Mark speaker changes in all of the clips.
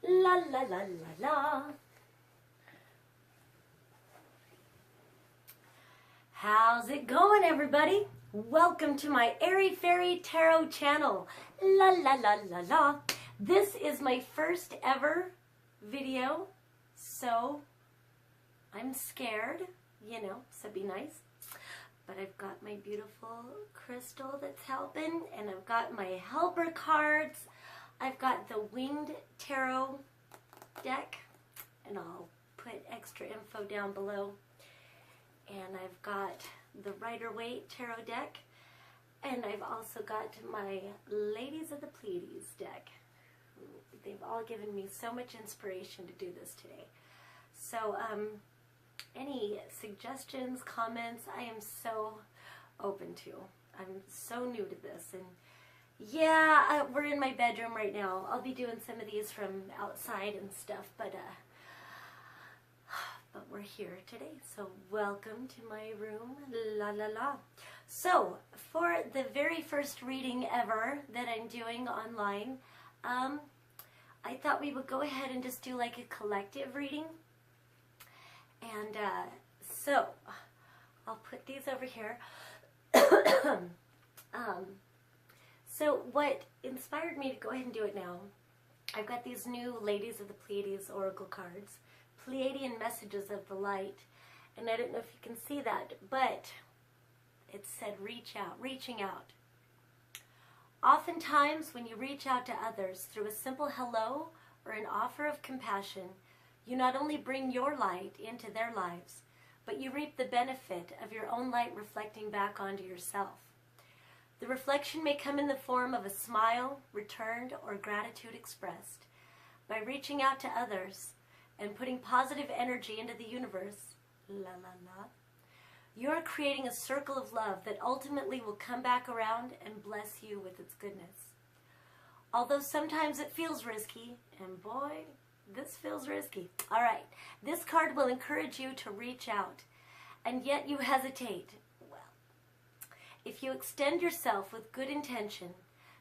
Speaker 1: La la la la la. How's it going, everybody? Welcome to my Airy Fairy Tarot channel. La la la la la. This is my first ever video, so I'm scared, so be nice. But I've got my beautiful crystal that's helping, and I've got my helper cards. I've got the winged tarot deck, and I'll put extra info down below. And I've got the Rider-Waite tarot deck, and I've also got my Ladies of the Pleiades deck. They've all given me so much inspiration to do this today. So, any suggestions, comments, I am so open to. I'm so new to this, and yeah, we're in my bedroom right now. I'll be doing some of these from outside and stuff, but we're here today, so welcome to my room. La la la. So, for the very first reading ever that I'm doing online, I thought we would go ahead and just do like a collective reading. And so, I'll put these over here. So what inspired me to go ahead and do it now, I've got these new Ladies of the Pleiades oracle cards, Pleiadian messages of the light, and I don't know if you can see that, but it said reach out, reaching out. Oftentimes when you reach out to others through a simple hello or an offer of compassion, you not only bring your light into their lives, but you reap the benefit of your own light reflecting back onto yourself. The reflection may come in the form of a smile returned or gratitude expressed. By reaching out to others and putting positive energy into the universe, la la la, you are creating a circle of love that ultimately will come back around and bless you with its goodness. Although sometimes it feels risky, and boy, this feels risky. All right, this card will encourage you to reach out, and yet you hesitate. Well, if you extend yourself with good intention,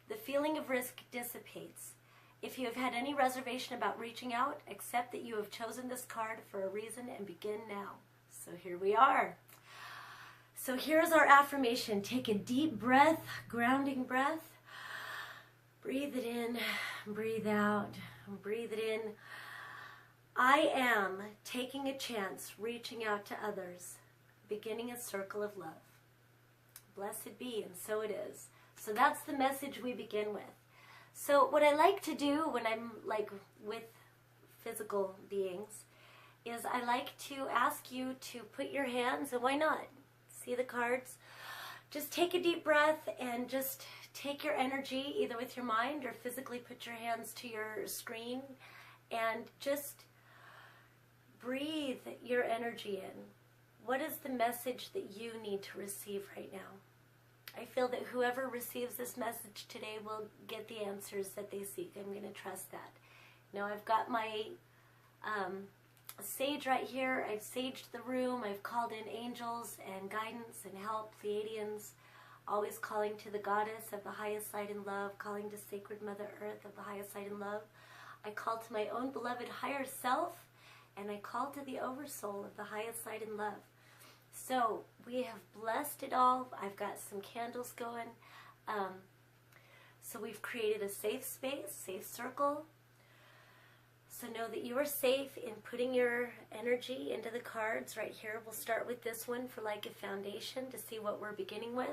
Speaker 1: the feeling of risk dissipates. If you have had any reservation about reaching out, accept that you have chosen this card for a reason and begin now. So here we are. So here's our affirmation. Take a deep breath, grounding breath. Breathe it in, breathe out, breathe it in. I am taking a chance, reaching out to others, beginning a circle of love. Blessed be, and so it is. So that's the message we begin with. So what I like to do when I'm like with physical beings is I like to ask you to put your hands, and why not? See the cards? Just take a deep breath and just take your energy either with your mind or physically put your hands to your screen and just breathe your energy in. What is the message that you need to receive right now? I feel that whoever receives this message today will get the answers that they seek. I'm going to trust that. Now I've got my sage right here. I've saged the room. I've called in angels and guidance and help, Pleiadians, always calling to the goddess of the highest light and love, calling to sacred Mother Earth of the highest light and love. I call to my own beloved higher self, and I call to the oversoul of the highest light and love. So we have blessed it all. I've got some candles going. So we've created a safe space, safe circle. So know that you are safe in putting your energy into the cards right here. We'll start with this one for like a foundation to see what we're beginning with.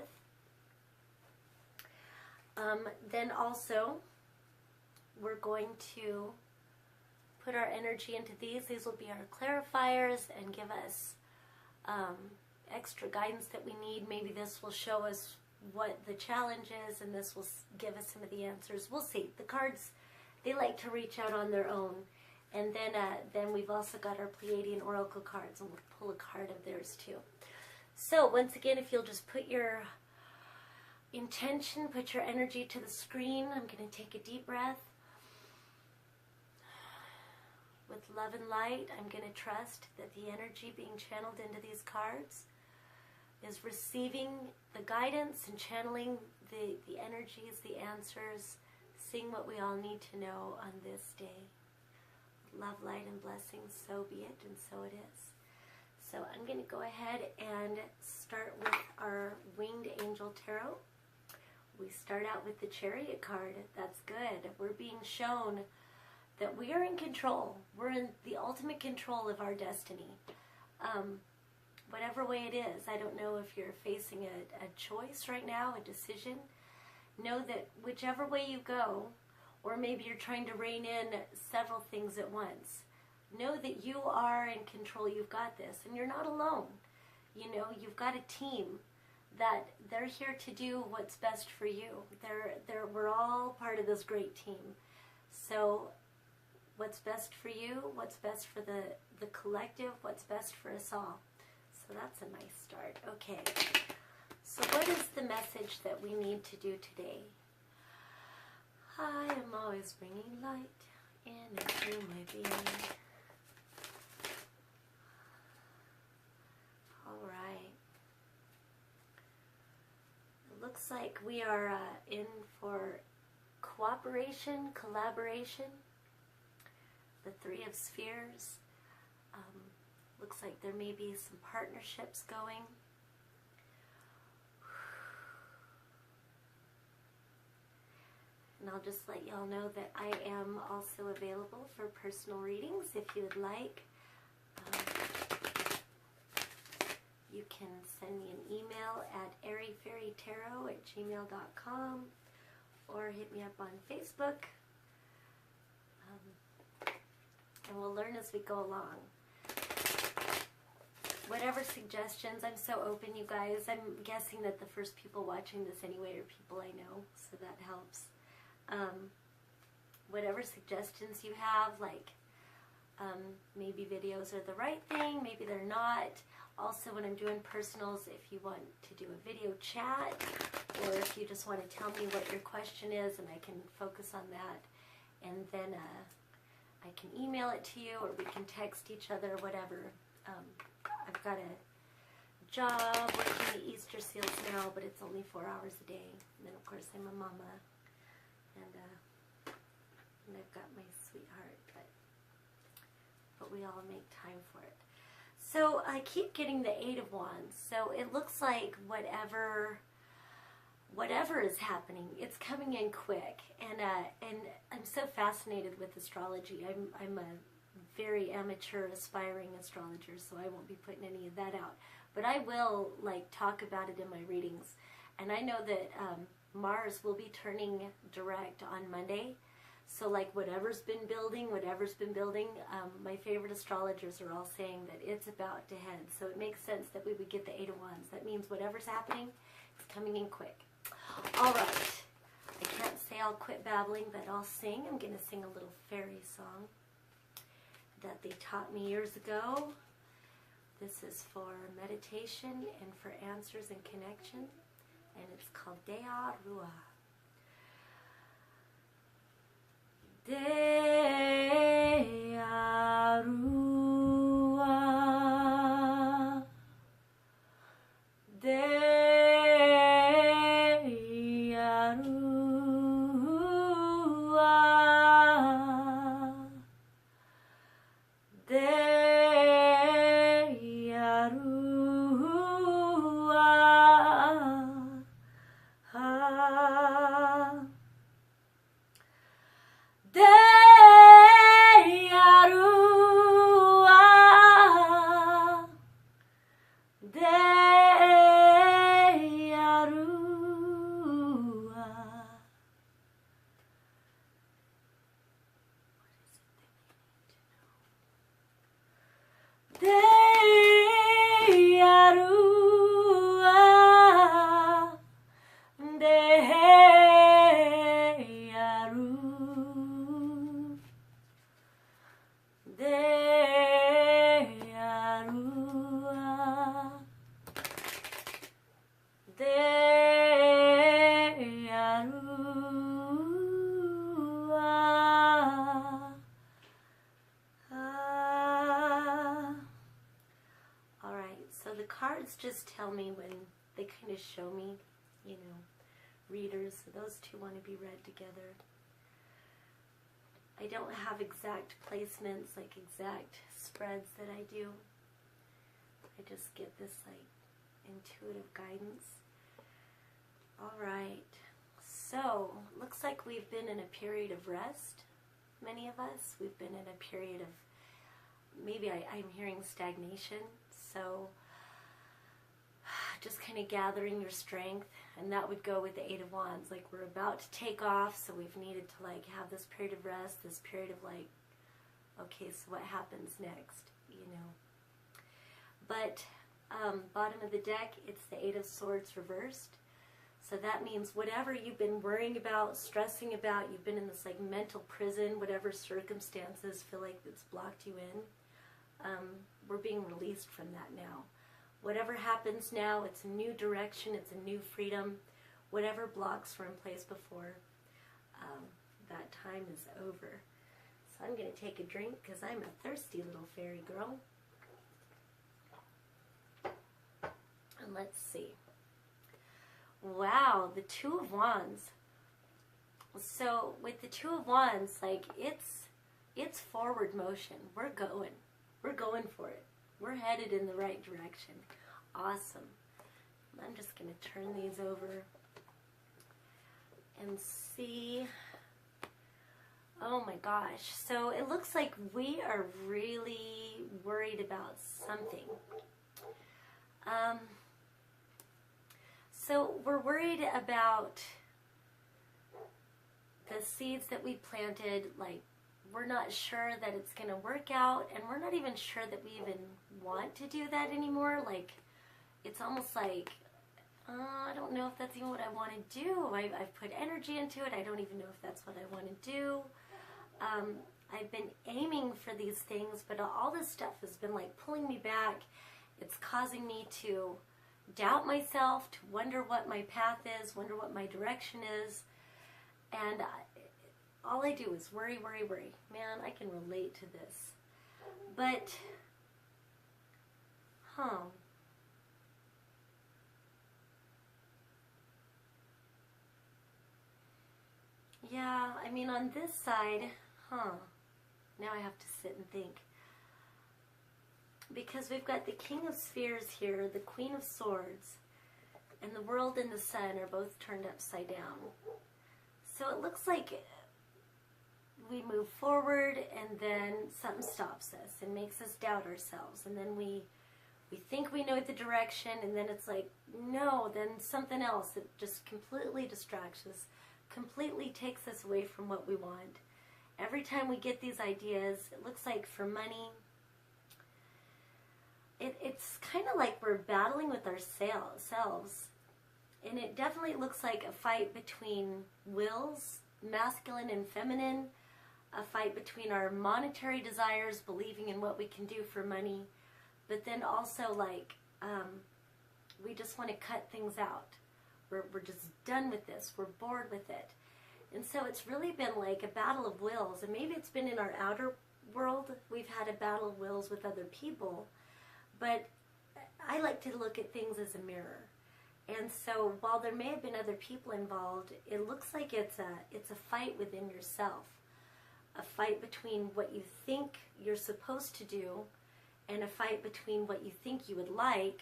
Speaker 1: Then also we're going to put our energy into these. These will be our clarifiers and give us extra guidance that we need. Maybe this will show us what the challenge is, and this will give us some of the answers. We'll see. The cards, they like to reach out on their own. And then we've also got our Pleiadian oracle cards, and we'll pull a card of theirs too. So once again, if you'll just put your intention, put your energy to the screen. I'm going to take a deep breath. With love and light, I'm going to trust that the energy being channeled into these cards is receiving the guidance and channeling the energies, the answers, seeing what we all need to know on this day. love, light, and blessings. So be it, and so it is. So I'm going to go ahead and start with our Winged Angel Tarot. We start out with the Chariot card. That's good. We're being shown that we are in control. We're in the ultimate control of our destiny. Whatever way it is. I don't know if you're facing a choice right now, a decision. Know that whichever way you go, or maybe you're trying to rein in several things at once, know that you are in control. You've got this, and you're not alone. You know, you've got a team that they're here to do what's best for you. We're all part of this great team. So what's best for you, what's best for the collective, what's best for us all. So that's a nice start. Okay, so what is the message that we need to do today? I am always bringing light in and through my being. All right. It looks like we are in for cooperation, collaboration. The Three of Spheres. Looks like there may be some partnerships going. And I'll just let y'all know that I am also available for personal readings if you would like. You can send me an email at airyfairytarot@gmail.com or hit me up on Facebook. And we'll learn as we go along. Whatever suggestions, I'm so open, you guys. I'm guessing that the first people watching this anyway are people I know, so that helps. Whatever suggestions you have, like maybe videos are the right thing, maybe they're not. Also, when I'm doing personals, if you want to do a video chat, or if you just want to tell me what your question is and I can focus on that, and then I can email it to you, or we can text each other, whatever. I've got a job working the Easter seals now, but it's only 4 hours a day. And then, of course, I'm a mama, and I've got my sweetheart, but we all make time for it. So I keep getting the Eight of Wands. So it looks like whatever is happening, it's coming in quick. And I'm so fascinated with astrology. I'm a very amateur, aspiring astrologer, so I won't be putting any of that out. But I will talk about it in my readings. And I know that Mars will be turning direct on Monday. So whatever's been building, my favorite astrologers are all saying that it's about to head. So it makes sense that we would get the Eight of Wands. That means whatever's happening is coming in quick. All right. I can't say I'll quit babbling, but I'll sing. I'm going to sing a little fairy song that they taught me years ago. This is for meditation and for answers and connection, and it's called Dea Rua. Dea Rua, Dea Just tell me when they kind of show me, readers. So those two want to be read together. I I don't have exact placements, like exact spreads that I do. I just get this like intuitive guidance. All right, so looks like we've been in a period of rest. Many of us, we've been in a period of, maybe I'm hearing stagnation. So just kind of gathering your strength, and that would go with the Eight of Wands. Like, we're about to take off, so we've needed to like have this period of rest, this period of like, okay, so what happens next, you know? But bottom of the deck, it's the Eight of Swords reversed. So that means whatever you've been worrying about, stressing about, you've been in this like mental prison, whatever circumstances feel like it's blocked you in, we're being released from that now. Whatever happens now, it's a new direction, it's a new freedom. Whatever blocks were in place before, that time is over. So I'm going to take a drink because I'm a thirsty little fairy girl. And let's see. Wow, the Two of Wands. So with the Two of Wands, like, it's forward motion. We're going for it. We're headed in the right direction. Awesome. I'm just going to turn these over and see. Oh my gosh. So it looks like we are really worried about something. So we're worried about the seeds that we planted. Like, we're not sure that it's going to work out, and we're not even sure that we even want to do that anymore. Like, it's almost like, I don't know if that's even what I want to do. I've put energy into it. I don't even know if that's what I want to do. I've been aiming for these things, but all this stuff has been like pulling me back. It's causing me to doubt myself, to wonder what my path is, wonder what my direction is. And all I do is worry, worry, worry. Man, I can relate to this. But, yeah, I mean, on this side, now I have to sit and think. Because we've got the King of Spheres here, the Queen of Swords, and the World and the Sun are both turned upside down. So it looks like we move forward, and then something stops us and makes us doubt ourselves. And then we think we know the direction, and then it's like, no, then something else that just completely distracts us, completely takes us away from what we want. Every time we get these ideas, it looks like for money, it's kind of like we're battling with ourselves. And it definitely looks like a fight between wills, masculine and feminine, a fight between our monetary desires, believing in what we can do for money, but then also like we just want to cut things out. We're just done with this. We're bored with it. And so it's really been like a battle of wills. And maybe it's been in our outer world. We've had a battle of wills with other people. But I like to look at things as a mirror. And so while there may have been other people involved, it looks like it's a fight within yourself. A fight between what you think you're supposed to do and a fight between what you think you would like.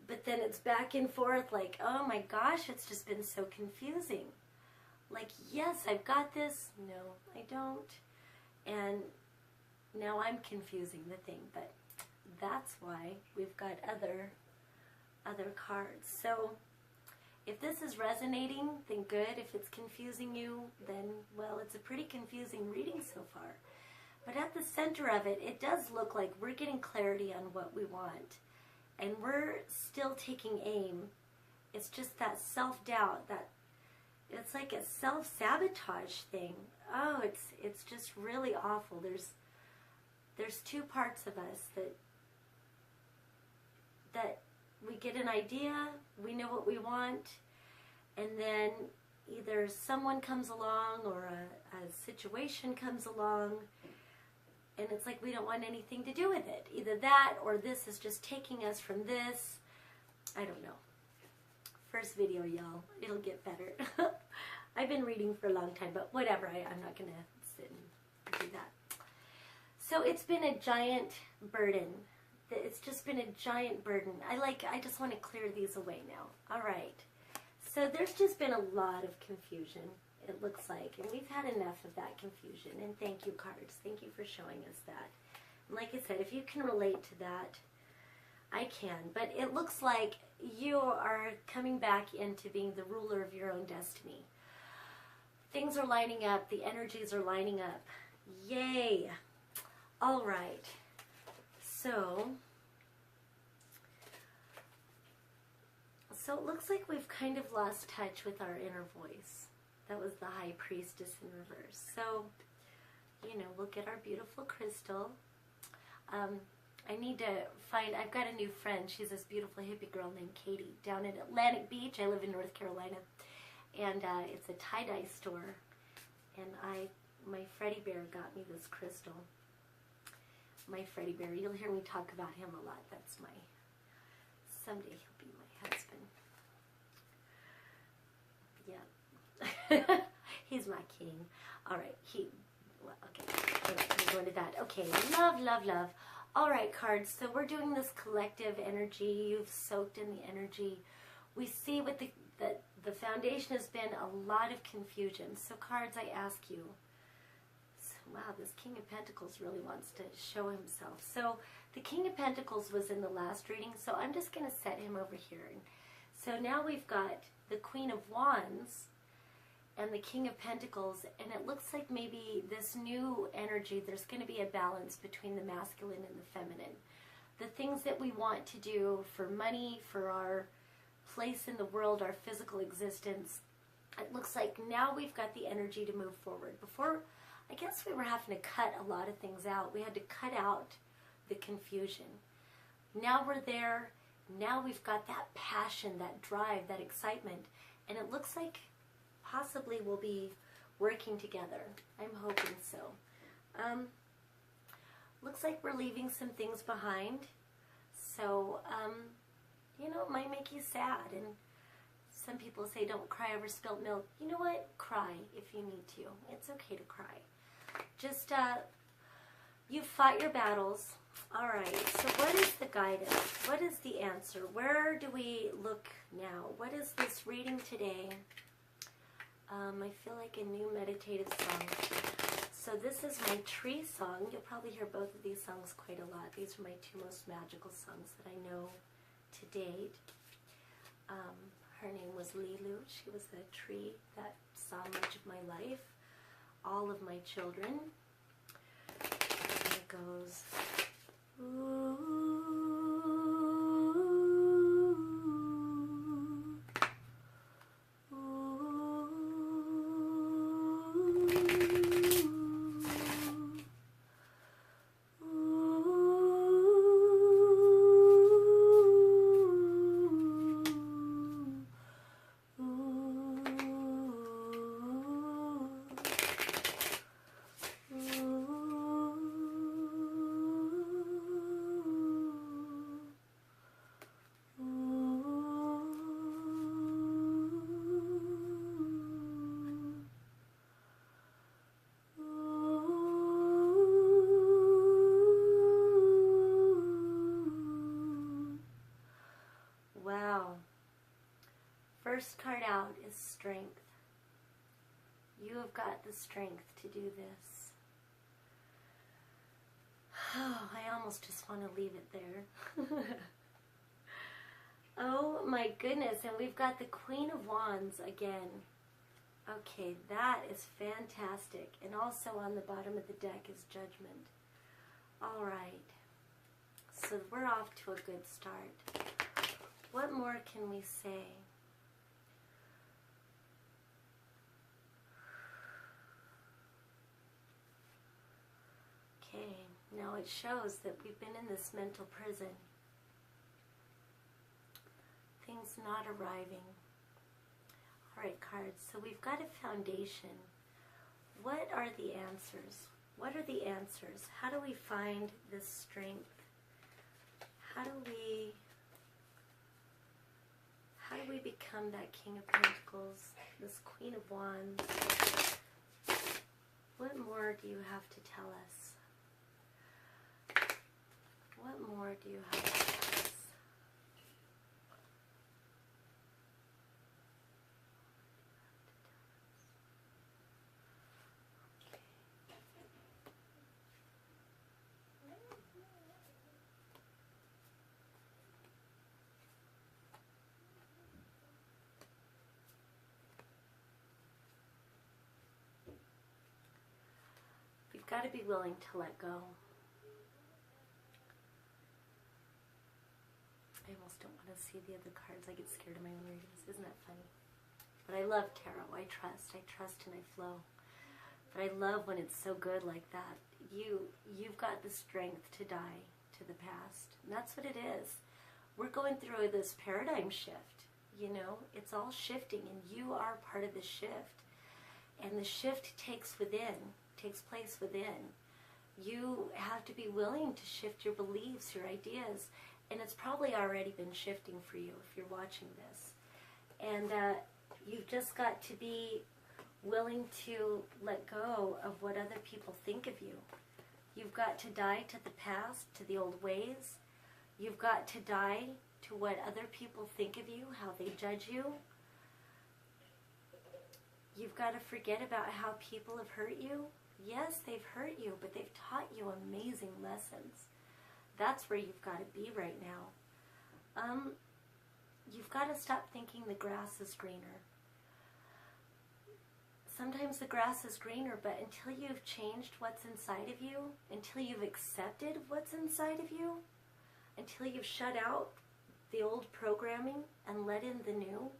Speaker 1: But then it's back and forth like, oh my gosh, it's just been so confusing. Like, yes, I've got this. No, I don't. And now I'm confusing the thing. But that's why we've got other cards. So if this is resonating, then good. If it's confusing you, then, well, it's a pretty confusing reading so far. But at the center of it, it does look like we're getting clarity on what we want. And we're still taking aim. It's just that self-doubt, that it's like a self-sabotage thing. Oh, it's just really awful. There's two parts of us that we get an idea, we know what we want, and then either someone comes along or a situation comes along, and it's like we don't want anything to do with it. Either that or this is just taking us from this. I don't know. First video, y'all. It'll get better. I've been reading for a long time, but whatever. I'm not going to sit and do that. So it's been a giant burden. It's just been a giant burden. I just want to clear these away now. All right. So there's just been a lot of confusion, it looks like. And we've had enough of that confusion. And thank you, cards. Thank you for showing us that. And like I said, if you can relate to that, I can. But it looks like you are coming back into being the ruler of your own destiny. Things are lining up. The energies are lining up. Yay. All right. So it looks like we've kind of lost touch with our inner voice. That was the High Priestess in reverse. So, you know, we'll get our beautiful crystal. I need to find, I've got a new friend. She's this beautiful hippie girl named Katie down in Atlantic Beach. I live in North Carolina. And it's a tie-dye store. And my Freddy Bear got me this crystal. My Freddy Bear. You'll hear me talk about him a lot. That's someday he'll be my husband. Yeah. He's my king. All right. Okay. I'm going to that. Okay. Love, love, love. All right, cards. So we're doing this collective energy. You've soaked in the energy. We see what the foundation has been a lot of confusion. So cards, I ask you. Wow, this King of Pentacles really wants to show himself. So the King of Pentacles was in the last reading, so I'm just going to set him over here. So now we've got the Queen of Wands and the King of Pentacles, and it looks like maybe this new energy, there's going to be a balance between the masculine and the feminine. The things that we want to do for money, for our place in the world, our physical existence, it looks like now we've got the energy to move forward. Before, I guess we were having to cut a lot of things out. We had to cut out the confusion. Now we're there. Now we've got that passion, that drive, that excitement. And it looks like possibly we'll be working together. I'm hoping so. Looks like we're leaving some things behind. So, you know, it might make you sad. And some people say don't cry over spilt milk. You know what? Cry if you need to. It's okay to cry. Just, you've fought your battles. All right, so what is the guidance? What is the answer? Where do we look now? What is this reading today? I feel like a new meditative song. So this is my tree song. You'll probably hear both of these songs quite a lot. These are my two most magical songs that I know to date. Her name was Lilu. She was the tree that saw much of my life. All of my children. And it goes, ooh, first card out is strength. You have got the strength to do this. Oh, I almost just want to leave it there. Oh my goodness, and we've got the Queen of Wands again. Okay, that is fantastic. And also on the bottom of the deck is Judgment. All right, so we're off to a good start. What more can we say? Okay, now it shows that we've been in this mental prison. Things not arriving. All right, cards. So we've got a foundation. What are the answers? What are the answers? How do we find this strength? How do we become that King of Pentacles, this Queen of Wands? What more more do you have to tell us? What more do you have to tell us? You've got to be willing to let go. I almost don't want to see the other cards. I get scared of my own readings. Isn't that funny? But I love tarot. I trust and I flow. But I love when it's so good like that. You've got the strength to die to the past. And that's what it is. We're going through this paradigm shift. You know, it's all shifting, and you are part of the shift. And the shift takes place within. You have to be willing to shift your beliefs, your ideas, and it's probably already been shifting for you if you're watching this. And you've just got to be willing to let go of what other people think of you. You've got to die to the past, to the old ways. You've got to die to what other people think of you, how they judge you. You've got to forget about how people have hurt you. Yes, they've hurt you, but they've taught you amazing lessons. That's where you've got to be right now. You've got to stop thinking the grass is greener. Sometimes the grass is greener, but until you've changed what's inside of you, until you've accepted what's inside of you, until you've shut out the old programming and let in the new,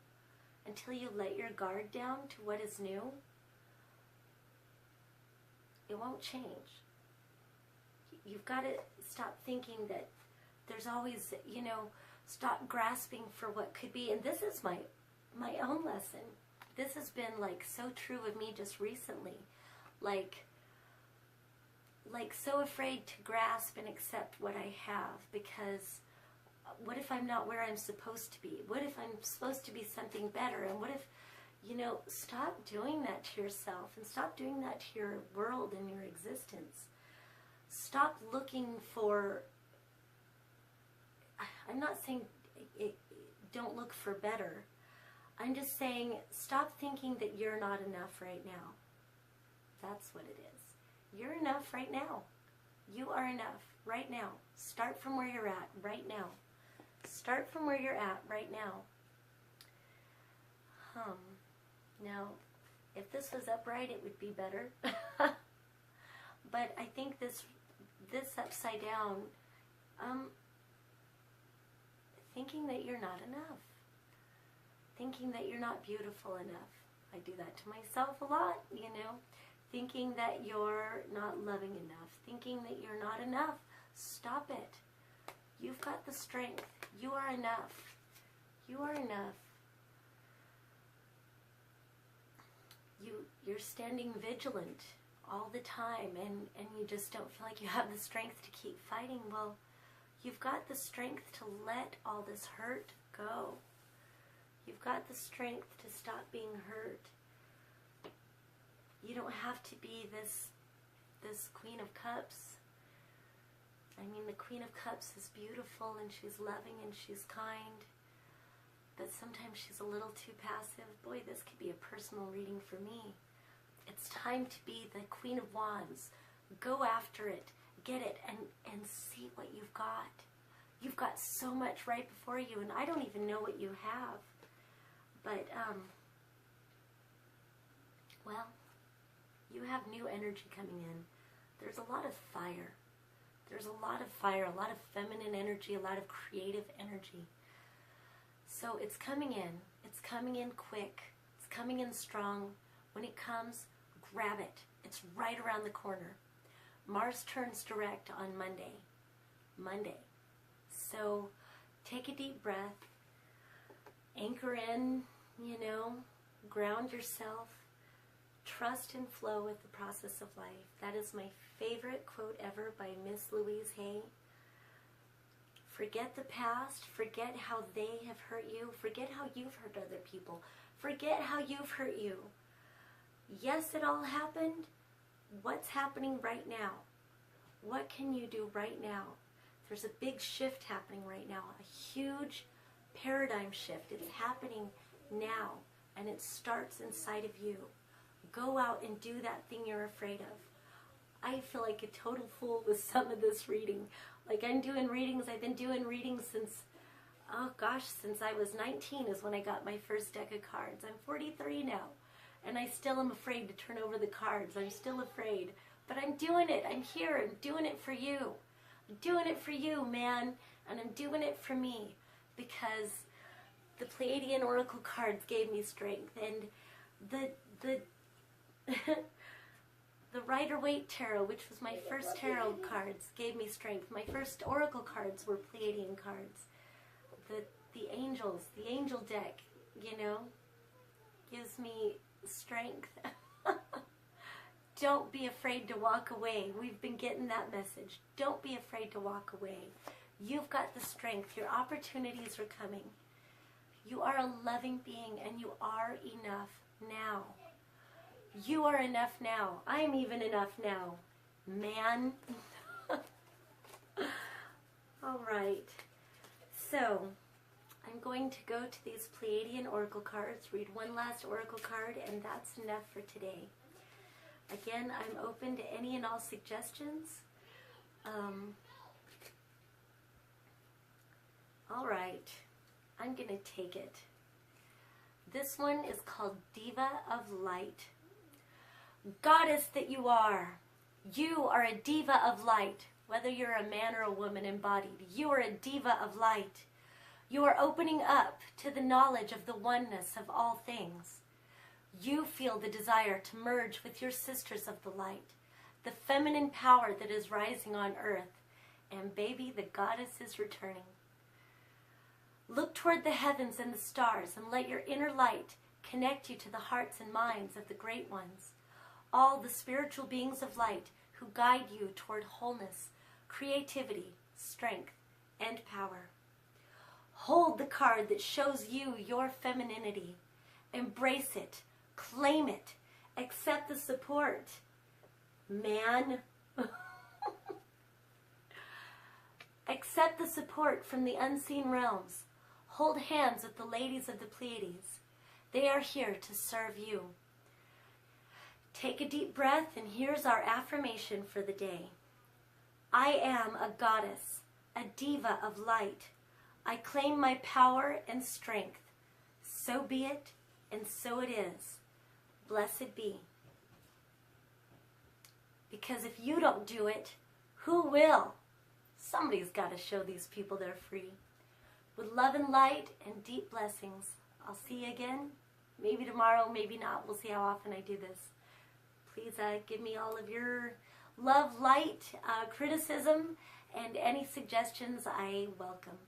Speaker 1: until you let your guard down to what is new, it won't change. You've got to stop thinking that there's always, stop grasping for what could be. And this is my own lesson. This has been like so true of me just recently. Like so afraid to grasp and accept what I have, because what if I'm not where I'm supposed to be? What if I'm supposed to be something better? And what if, stop doing that to yourself, and stop doing that to your world and your existence. Stop looking for, I'm not saying don't look for better. I'm just saying stop thinking that you're not enough right now. That's what it is. You're enough right now. You are enough right now. Start from where you're at right now. Start from where you're at right now. Now, if this was upright, it would be better. But I think this upside down, thinking that you're not enough. Thinking that you're not beautiful enough. I do that to myself a lot, Thinking that you're not loving enough. Thinking that you're not enough. Stop it. You've got the strength. You are enough. You are enough. You're standing vigilant all the time, and you just don't feel like you have the strength to keep fighting. Well, you've got the strength to let all this hurt go. You've got the strength to stop being hurt. You don't have to be this Queen of Cups. I mean, the Queen of Cups is beautiful, and she's loving, and she's kind. But sometimes she's a little too passive. Boy, this could be a personal reading for me. It's time to be the Queen of Wands. Go after it. Get it, and see what you've got. You've got so much right before you, and I don't even know what you have. But, well, you have new energy coming in. There's a lot of fire. There's a lot of fire, a lot of feminine energy, a lot of creative energy. So it's coming in. It's coming in quick. It's coming in strong. When it comes, grab it. It's right around the corner. Mars turns direct on Monday. So take a deep breath. Anchor in, ground yourself. Trust and flow with the process of life. That is my favorite quote ever by Miss Louise Hay. Forget the past. Forget how they have hurt you. Forget how you've hurt other people. Forget how you've hurt you. Yes, it all happened, what's happening right now? What can you do right now? There's a big shift happening right now, a huge paradigm shift. It's happening now, and it starts inside of you. Go out and do that thing you're afraid of. I feel like a total fool with some of this reading. Like, I'm doing readings, I've been doing readings since, oh gosh, since I was 19 is when I got my first deck of cards. I'm 43 now, and I still am afraid to turn over the cards. I'm still afraid, but I'm doing it. I'm here. I'm doing it for you. I'm doing it for you, man, and I'm doing it for me, because the Pleiadian Oracle cards gave me strength, and the the Rider-Waite Tarot, which was my first tarot cards, gave me strength. My first Oracle cards were Pleiadian cards. The angels, the angel deck, you know, gives me strength. Don't be afraid to walk away. We've been getting that message. Don't be afraid to walk away. You've got the strength. Your opportunities are coming. You are a loving being, and you are enough now. You are enough now. I'm even enough now, man. All right. So, I'm going to go to these Pleiadian Oracle cards, read one last Oracle card, and that's enough for today. Again, I'm open to any and all suggestions. All right. I'm going to take it. This one is called Diva of Light. Goddess that you are a diva of light. Whether you're a man or a woman embodied, you are a diva of light. You are opening up to the knowledge of the oneness of all things. You feel the desire to merge with your sisters of the light, the feminine power that is rising on earth. And baby, the goddess is returning. Look toward the heavens and the stars, and let your inner light connect you to the hearts and minds of the great ones, all the spiritual beings of light who guide you toward wholeness, creativity, strength, and power. Hold the card that shows you your femininity. Embrace it. Claim it. Accept the support. Man. Accept the support from the unseen realms. Hold hands with the ladies of the Pleiades. They are here to serve you. Take a deep breath, and here's our affirmation for the day. I am a goddess, a diva of light. I claim my power and strength. So be it, and so it is. Blessed be. Because if you don't do it, who will? Somebody's got to show these people they're free. With love and light and deep blessings, I'll see you again. Maybe tomorrow, maybe not. We'll see how often I do this. Please give me all of your love, light, criticism, and any suggestions I welcome.